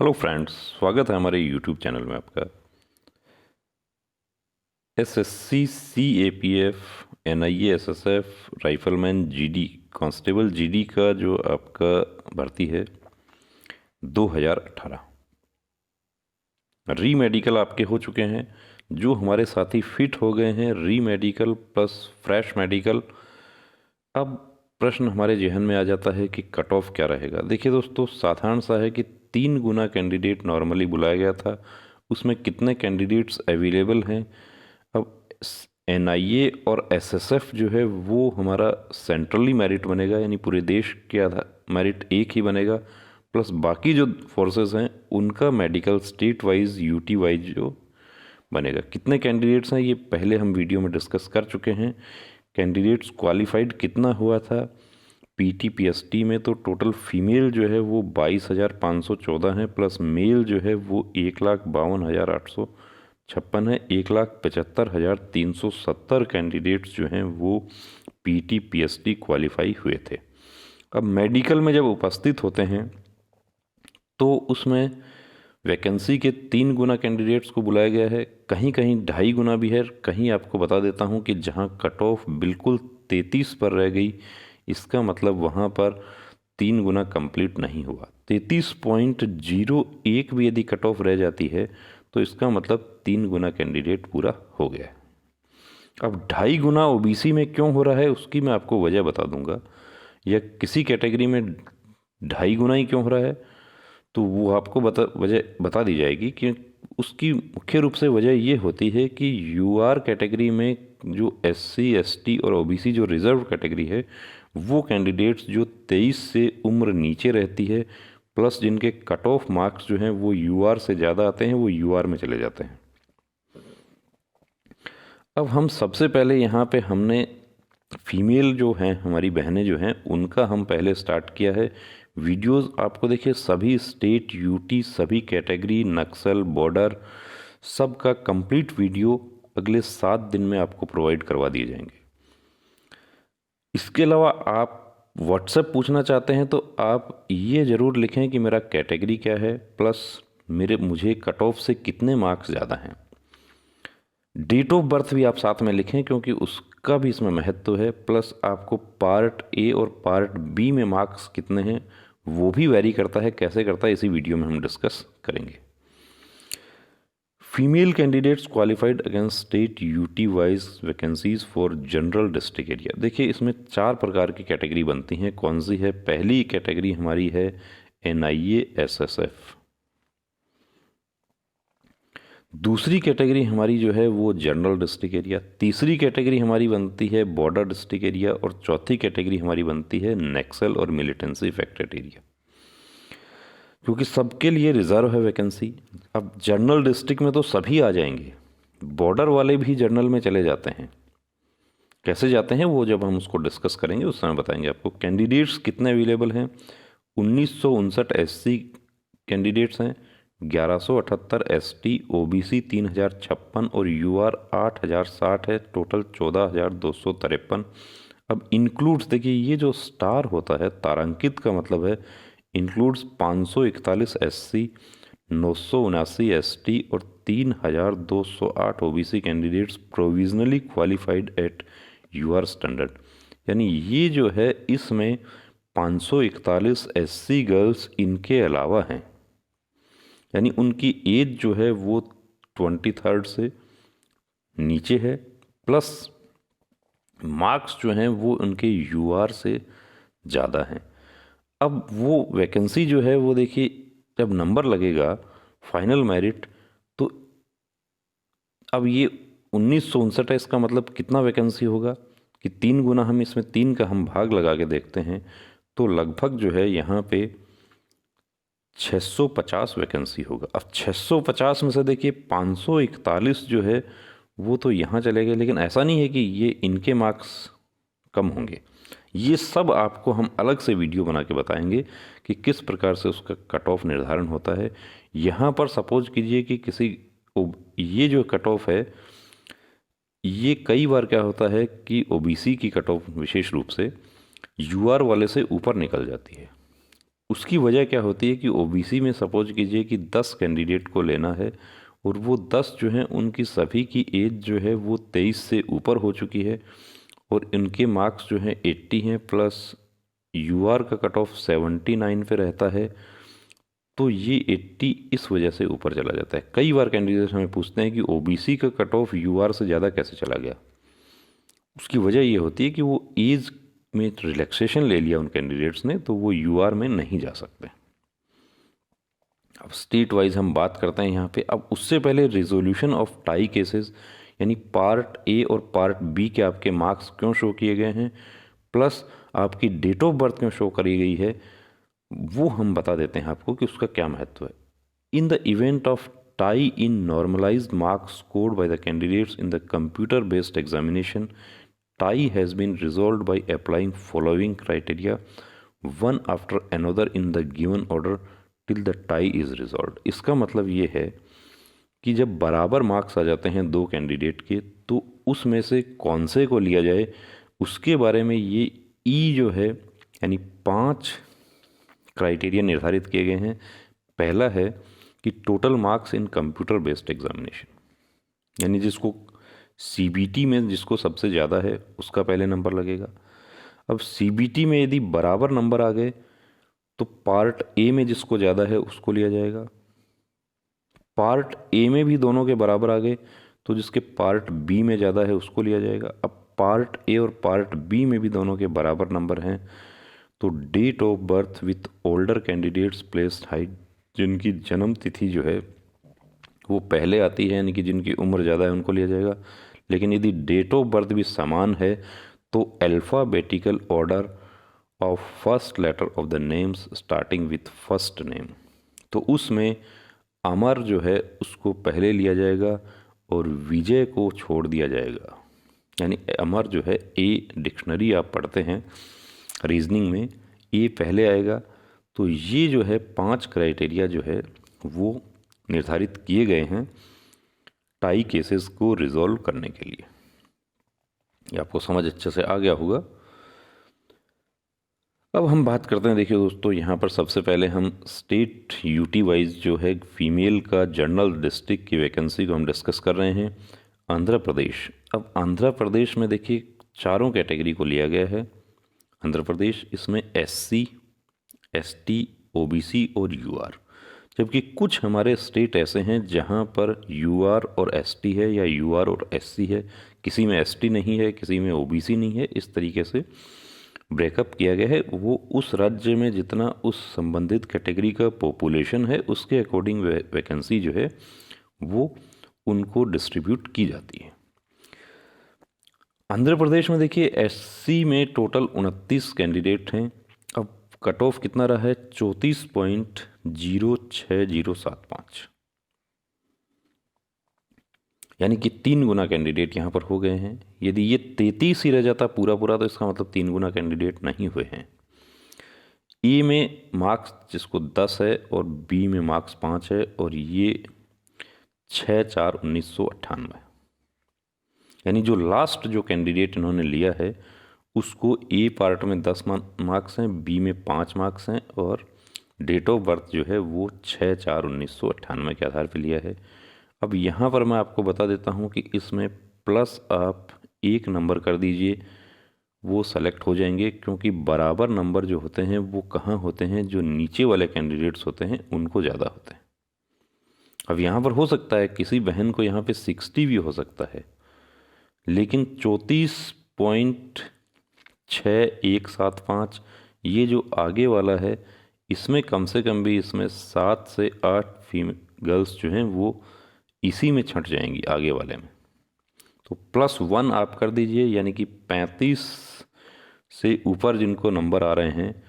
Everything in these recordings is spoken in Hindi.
हेलो फ्रेंड्स, स्वागत है हमारे यूट्यूब चैनल में आपका। SSC, CAPF, NIA, SSF, rifleman, GD, constable GD का जो आपका भर्ती है 2018 री मेडिकल आपके हो चुके हैं। जो हमारे साथी फिट हो गए हैं री मेडिकल प्लस फ्रेश मेडिकल, अब प्रश्न हमारे जहन में आ जाता है कि कट ऑफ क्या रहेगा। देखिए दोस्तों, साधारण सा है कि 3 गुना कैंडिडेट नॉर्मली बुलाया गया था, उसमें कितने कैंडिडेट्स अवेलेबल हैं। अब एनआईए और एसएसएफ जो है वो हमारा सेंट्रली मेरिट बनेगा, यानी पूरे देश के आधार मेरिट एक ही बनेगा, प्लस बाकी जो फोर्सेस हैं उनका medical state wise UT wise जो बनेगा। कितने कैंडिडेट्स हैं ये पहले हम वीडियो में डिस्कस कर चुके हैं। कैंडिडेट्स क्वालिफाइड कितना हुआ था पीटी पीएसटी में, तो टोटल फीमेल जो है वो 22,514 है, प्लस मेल जो है वो 1,52,856 है। 1,75,370 कैंडिडेट्स जो हैं वो पीटी पीएसटी क्वालिफाई हुए थे। अब मेडिकल में जब उपस्थित होते हैं तो उसमें वैकेंसी के 3 गुना कैंडिडेट्स को बुलाया गया है, कहीं कहीं 2.5 गुना भी है। कहीं आपको बता देता हूँ कि जहाँ कट ऑफ बिल्कुल 33 पर रह गई, इसका मतलब वहाँ पर 3 गुना कंप्लीट नहीं हुआ। 33.01 भी यदि कट ऑफ रह जाती है तो इसका मतलब 3 गुना कैंडिडेट पूरा हो गया है। अब 2.5 गुना ओबीसी में क्यों हो रहा है उसकी मैं आपको वजह बता दूंगा, या किसी कैटेगरी में 2.5 गुना ही क्यों हो रहा है तो वो आपको वजह बता दी जाएगी। कि उसकी मुख्य रूप से वजह ये होती है कि यूआर कैटेगरी में जो एससी एसटी और ओबीसी जो रिजर्व कैटेगरी है, वो कैंडिडेट्स जो 23 से उम्र नीचे रहती है, प्लस जिनके कट ऑफ मार्क्स जो हैं वो यूआर से ज़्यादा आते हैं, वो यूआर में चले जाते हैं। अब हम सबसे पहले यहाँ पे हमने फीमेल जो हैं हमारी बहनें जो हैं उनका हम पहले स्टार्ट किया है वीडियोस। आपको देखिए सभी स्टेट, यूटी, सभी कैटेगरी, नक्सल, बॉर्डर, सब का कंप्लीट वीडियो अगले 7 दिन में आपको प्रोवाइड करवा दिए जाएंगे। इसके अलावा आप व्हाट्सएप पूछना चाहते हैं तो आप ये ज़रूर लिखें कि मेरा कैटेगरी क्या है, प्लस मुझे कट ऑफ से कितने मार्क्स ज़्यादा हैं। डेट ऑफ बर्थ भी आप साथ में लिखें क्योंकि उसका भी इसमें महत्व है, प्लस आपको पार्ट ए और पार्ट बी में मार्क्स कितने हैं वो भी वैरी करता है। कैसे करता है इसी वीडियो में हम डिस्कस करेंगे। Female candidates qualified against state UT wise vacancies for general district area. देखिए इसमें 4 प्रकार की कैटेगरी बनती हैं। कौन सी है? पहली कैटेगरी हमारी है एनआईए एसएसएफ। दूसरी कैटेगरी हमारी जो है वो जनरल डिस्ट्रिक्ट एरिया। तीसरी कैटेगरी हमारी बनती है बॉर्डर डिस्ट्रिक्ट एरिया, और चौथी कैटेगरी हमारी बनती है नक्सल और मिलिटेंसी अफेक्टेड एरिया, क्योंकि सबके लिए रिजर्व है वैकेंसी। अब जनरल डिस्ट्रिक्ट में तो सभी आ जाएंगे, बॉर्डर वाले भी जनरल में चले जाते हैं। कैसे जाते हैं वो जब हम उसको डिस्कस करेंगे उस समय बताएंगे आपको। कैंडिडेट्स कितने अवेलेबल हैं? 1959 एससी कैंडिडेट्स हैं, 1178 एसटी, ओबीसी 3056 और यूआर 8060 है। टोटल 14,253। अब इंक्लूड्स देखिए, ये जो स्टार होता है तारांकित का मतलब है इंक्लूड्स 541 एससी, 979 एसटी और 3,208 OBC candidates provisionally qualified at UR standard. यानी ये जो है इसमें 541 एससी गर्ल्स इनके अलावा हैं, यानी उनकी एज जो है वो 23 से नीचे है, प्लस मार्क्स जो हैं वो उनके यूआर से ज़्यादा हैं। अब वो वैकेंसी जो है वो देखिए, जब नंबर लगेगा फाइनल मेरिट, तो अब ये 1959 है, इसका मतलब कितना वैकेंसी होगा कि 3 गुना। हम इसमें 3 का हम भाग लगा के देखते हैं तो लगभग जो है यहाँ पे 650 वैकेंसी होगा। अब 650 में से देखिए 541 जो है वो तो यहाँ चले गए, लेकिन ऐसा नहीं है कि ये इनके मार्क्स कम होंगे। ये सब आपको हम अलग से वीडियो बना के बताएंगे कि किस प्रकार से उसका कट ऑफ निर्धारण होता है। यहाँ पर सपोज कीजिए कि ये जो कट ऑफ है, ये कई बार क्या होता है कि ओबीसी की कट ऑफ विशेष रूप से यूआर वाले से ऊपर निकल जाती है। उसकी वजह क्या होती है कि ओबीसी में सपोज कीजिए कि 10 कैंडिडेट को लेना है और वो 10 जो हैं उनकी सभी की एज जो है वो 23 से ऊपर हो चुकी है और इनके मार्क्स जो हैं 80 हैं, प्लस यूआर का कट ऑफ 79 पे रहता है, तो ये 80 इस वजह से ऊपर चला जाता है। कई बार कैंडिडेट हमें पूछते हैं कि ओबीसी का कट ऑफ यूआर से ज़्यादा कैसे चला गया। उसकी वजह ये होती है कि वो एज में रिलैक्सेशन ले लिया उन कैंडिडेट्स ने, तो वो यूआर में नहीं जा सकते। अब स्टेट वाइज हम बात करते हैं यहाँ पे। अब उससे पहले रिजोल्यूशन ऑफ टाई केसेस, यानी पार्ट ए और पार्ट बी के आपके मार्क्स क्यों शो किए गए हैं, प्लस आपकी डेट ऑफ बर्थ क्यों शो करी गई है, वो हम बता देते हैं आपको कि उसका क्या महत्व है। In the event of tie in normalised marks scored by the candidates in the computer based examination, tie has been resolved by applying following criteria one after another in the given order till the tie is resolved। इसका मतलब ये है कि जब बराबर मार्क्स आ जाते हैं दो कैंडिडेट के, तो उसमें से कौन से को लिया जाए उसके बारे में ये ई जो है, यानी 5 क्राइटेरिया निर्धारित किए गए हैं। पहला है कि total marks in computer based examination, यानी जिसको सीबीटी में जिसको सबसे ज़्यादा है उसका पहले नंबर लगेगा। अब सीबीटी में यदि बराबर नंबर आ गए तो पार्ट ए में जिसको ज़्यादा है उसको लिया जाएगा। पार्ट ए में भी दोनों के बराबर आ गए तो जिसके पार्ट बी में ज़्यादा है उसको लिया जाएगा। अब पार्ट ए और पार्ट बी में भी दोनों के बराबर नंबर हैं तो date of birth with older candidates placed higher, जिनकी जन्म तिथि जो है वो पहले आती है, यानी कि जिनकी उम्र ज़्यादा है उनको लिया जाएगा। लेकिन यदि डेट ऑफ बर्थ भी समान है तो alphabetical order of first letter of the names starting with first name, तो उसमें अमर जो है उसको पहले लिया जाएगा और विजय को छोड़ दिया जाएगा। यानी अमर जो है, ए डिक्शनरी आप पढ़ते हैं रीजनिंग में, ए पहले आएगा। तो ये जो है 5 क्राइटेरिया जो है वो निर्धारित किए गए हैं टाई केसेस को रिजॉल्व करने के लिए। ये आपको समझ अच्छे से आ गया होगा। अब हम बात करते हैं, देखिए दोस्तों, यहाँ पर सबसे पहले हम स्टेट यूटी वाइज जो है फीमेल का जनरल डिस्ट्रिक्ट की वैकेंसी को हम डिस्कस कर रहे हैं। आंध्र प्रदेश। अब आंध्र प्रदेश में देखिए 4 कैटेगरी को लिया गया है आंध्र प्रदेश। इसमें एससी, एसटी, ओबीसी और यूआर, जबकि कुछ हमारे स्टेट ऐसे हैं जहां पर यूआर और एसटी है या यूआर और एससी है, किसी में एसटी नहीं है, किसी में ओबीसी नहीं है। इस तरीके से ब्रेकअप किया गया है। वो उस राज्य में जितना उस संबंधित कैटेगरी का पॉपुलेशन है उसके अकॉर्डिंग वैकेंसी जो है वो उनको डिस्ट्रीब्यूट की जाती है। आंध्र प्रदेश में देखिए एससी में टोटल 29 कैंडिडेट हैं। अब कट ऑफ कितना रहा है, 34.06075, यानी कि 3 गुना कैंडिडेट यहाँ पर हो गए हैं। यदि ये 33 ही रह जाता पूरा पूरा तो इसका मतलब 3 गुना कैंडिडेट नहीं हुए हैं। ए में मार्क्स जिसको 10 है और बी में मार्क्स 5 है और ये 6/4/1998, यानी जो लास्ट जो कैंडिडेट इन्होंने लिया है उसको ए पार्ट में 10 मार्क्स हैं, बी में 5 मार्क्स हैं और डेट ऑफ बर्थ जो है वो 6/4/1998 के आधार पर लिया है। अब यहाँ पर मैं आपको बता देता हूँ कि इसमें प्लस आप 1 नंबर कर दीजिए, वो सेलेक्ट हो जाएंगे, क्योंकि बराबर नंबर जो होते हैं वो कहाँ होते हैं, जो नीचे वाले कैंडिडेट्स होते हैं उनको ज़्यादा होते हैं। अब यहाँ पर हो सकता है किसी बहन को यहाँ पे 60 भी हो सकता है, लेकिन 34.6175 ये जो आगे वाला है इसमें कम से कम भी इसमें 7 से 8 गर्ल्स जो हैं वो इसी में छंट जाएंगी आगे वाले में। तो +1 आप कर दीजिए, यानी कि 35 से ऊपर जिनको नंबर आ रहे हैं,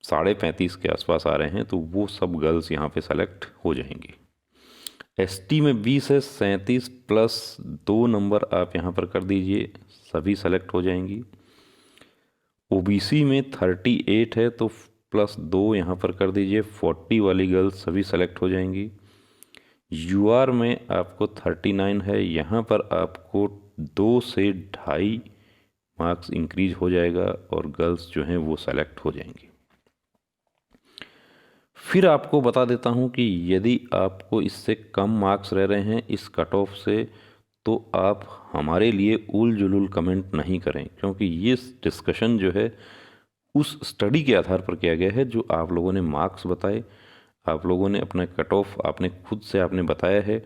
35.5 के आसपास आ रहे हैं, तो वो सब गर्ल्स यहाँ पे सेलेक्ट हो जाएंगी। एसटी में 20 है, 37 +2 नंबर आप यहाँ पर कर दीजिए, सभी सेलेक्ट हो जाएंगी। ओबीसी में 38 है तो +2 यहाँ पर कर दीजिए, 40 वाली गर्ल्स सभी सेलेक्ट हो जाएंगी। यूआर में आपको 39 है, यहाँ पर आपको 2 से 2.5 मार्क्स इंक्रीज हो जाएगा और गर्ल्स जो हैं वो सेलेक्ट हो जाएंगी। फिर आपको बता देता हूँ कि यदि आपको इससे कम मार्क्स रह रहे हैं इस कट ऑफ से, तो आप हमारे लिए उल जुलूल कमेंट नहीं करें, क्योंकि ये डिस्कशन जो है उस स्टडी के आधार पर किया गया है जो आप लोगों ने मार्क्स बताए, आप लोगों ने अपना कट ऑफ आपने खुद से आपने बताया है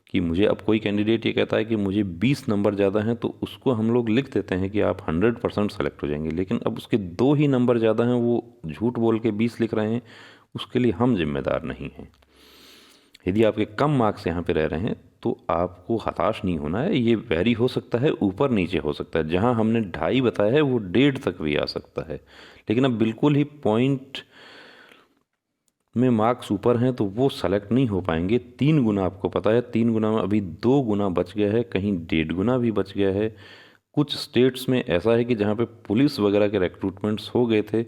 कि मुझे, अब कोई कैंडिडेट ये कहता है कि मुझे 20 नंबर ज़्यादा हैं, तो उसको हम लोग लिख देते हैं कि आप 100% सेलेक्ट हो जाएंगे, लेकिन अब उसके 2 ही नंबर ज़्यादा हैं, वो झूठ बोल के 20 लिख रहे हैं, उसके लिए हम जिम्मेदार नहीं हैं। यदि आपके कम मार्क्स यहाँ पे रह रहे हैं तो आपको हताश नहीं होना है, ये वेरी हो सकता है, ऊपर नीचे हो सकता है, जहाँ हमने 2.5 बताया है वो 1.5 तक भी आ सकता है, लेकिन अब बिल्कुल ही पॉइंट में मार्क्स ऊपर हैं तो वो सेलेक्ट नहीं हो पाएंगे। 3 गुना आपको पता है, 3 गुना में अभी 2 गुना बच गया है, कहीं 1.5 गुना भी बच गया है। कुछ स्टेट्स में ऐसा है कि जहाँ पे पुलिस वगैरह के रिक्रूटमेंट्स हो गए थे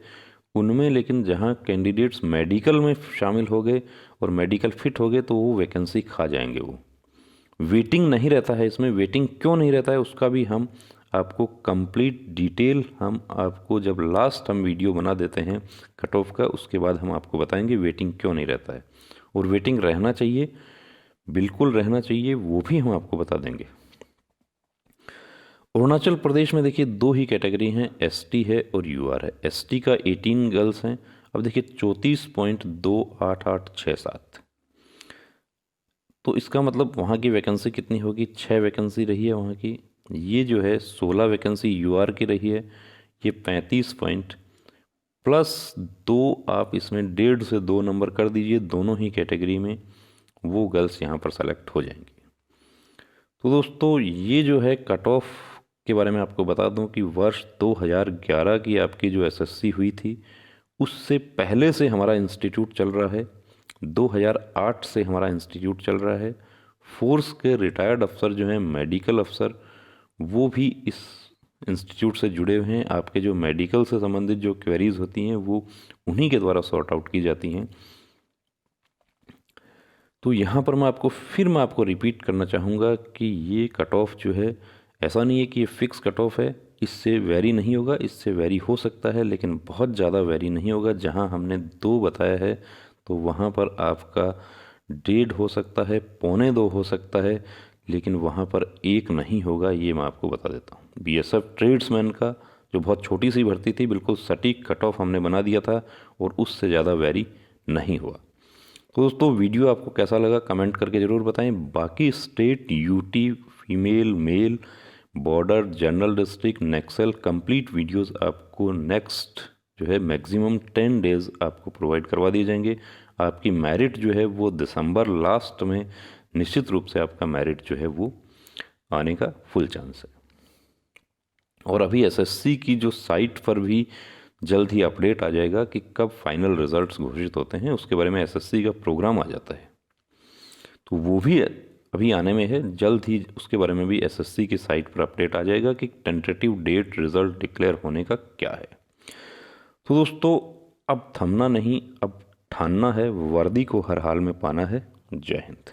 उनमें, लेकिन जहाँ कैंडिडेट्स मेडिकल में शामिल हो गए और मेडिकल फिट हो गए तो वो वैकेंसी खा जाएंगे। वो वेटिंग नहीं रहता है इसमें। वेटिंग क्यों नहीं रहता है उसका भी हम आपको कंप्लीट डिटेल हम आपको जब लास्ट हम वीडियो बना देते हैं कट ऑफ का, उसके बाद हम आपको बताएंगे वेटिंग क्यों नहीं रहता है, और वेटिंग रहना चाहिए, बिल्कुल रहना चाहिए, वो भी हम आपको बता देंगे। अरुणाचल प्रदेश में देखिए 2 ही कैटेगरी हैं, एसटी है और यूआर है। एसटी का 18 गर्ल्स हैं। अब देखिए 34.28867, तो इसका मतलब वहाँ की वैकेंसी कितनी होगी, 6 वैकेंसी रही है वहाँ की। ये जो है 16 वैकेंसी यूआर की रही है। ये 35 पॉइंट प्लस 2 आप इसमें 1.5 से 2 नंबर कर दीजिए, दोनों ही कैटेगरी में वो गर्ल्स यहाँ पर सेलेक्ट हो जाएंगी। तो दोस्तों ये जो है कट ऑफ के बारे में आपको बता दूं कि वर्ष 2011 की आपकी जो एसएससी हुई थी उससे पहले से हमारा इंस्टीट्यूट चल रहा है, 2008 से हमारा इंस्टीट्यूट चल रहा है। फोर्स के रिटायर्ड अफसर जो हैं, मेडिकल अफसर, वो भी इस इंस्टीट्यूट से जुड़े हुए हैं। आपके जो मेडिकल से संबंधित जो क्वेरीज होती हैं वो उन्हीं के द्वारा सॉर्ट आउट की जाती हैं। तो यहाँ पर मैं आपको रिपीट करना चाहूँगा कि ये कट ऑफ जो है, ऐसा नहीं है कि ये फिक्स कट ऑफ है, इससे वेरी नहीं होगा, इससे वेरी हो सकता है लेकिन बहुत ज़्यादा वेरी नहीं होगा। जहाँ हमने 2 बताया है तो वहाँ पर आपका 1.5 हो सकता है, 1.25 हो सकता है, लेकिन वहाँ पर 1 नहीं होगा, ये मैं आपको बता देता हूँ। बीएसएफ ट्रेड्समैन का जो बहुत छोटी सी भर्ती थी, बिल्कुल सटीक कट ऑफ हमने बना दिया था और उससे ज़्यादा वेरी नहीं हुआ। तो दोस्तों वीडियो आपको कैसा लगा कमेंट करके ज़रूर बताएं। बाकी state, UT, female, male, border, general district, Naxal complete videos आपको नेक्स्ट जो है मैक्सिमम 10 डेज़ आपको प्रोवाइड करवा दिए जाएंगे। आपकी मेरिट जो है वो दिसंबर लास्ट में निश्चित रूप से आपका मेरिट जो है वो आने का फुल चांस है। और अभी एसएससी की जो साइट पर भी जल्द ही अपडेट आ जाएगा कि कब फाइनल रिजल्ट्स घोषित होते हैं, उसके बारे में एसएससी का प्रोग्राम आ जाता है, तो वो भी अभी आने में है। जल्द ही उसके बारे में भी एसएससी की साइट पर अपडेट आ जाएगा कि टेंटेटिव डेट रिजल्ट डिक्लेयर होने का क्या है। तो दोस्तों अब थमना नहीं, अब ठानना है, वर्दी को हर हाल में पाना है। जय हिंद।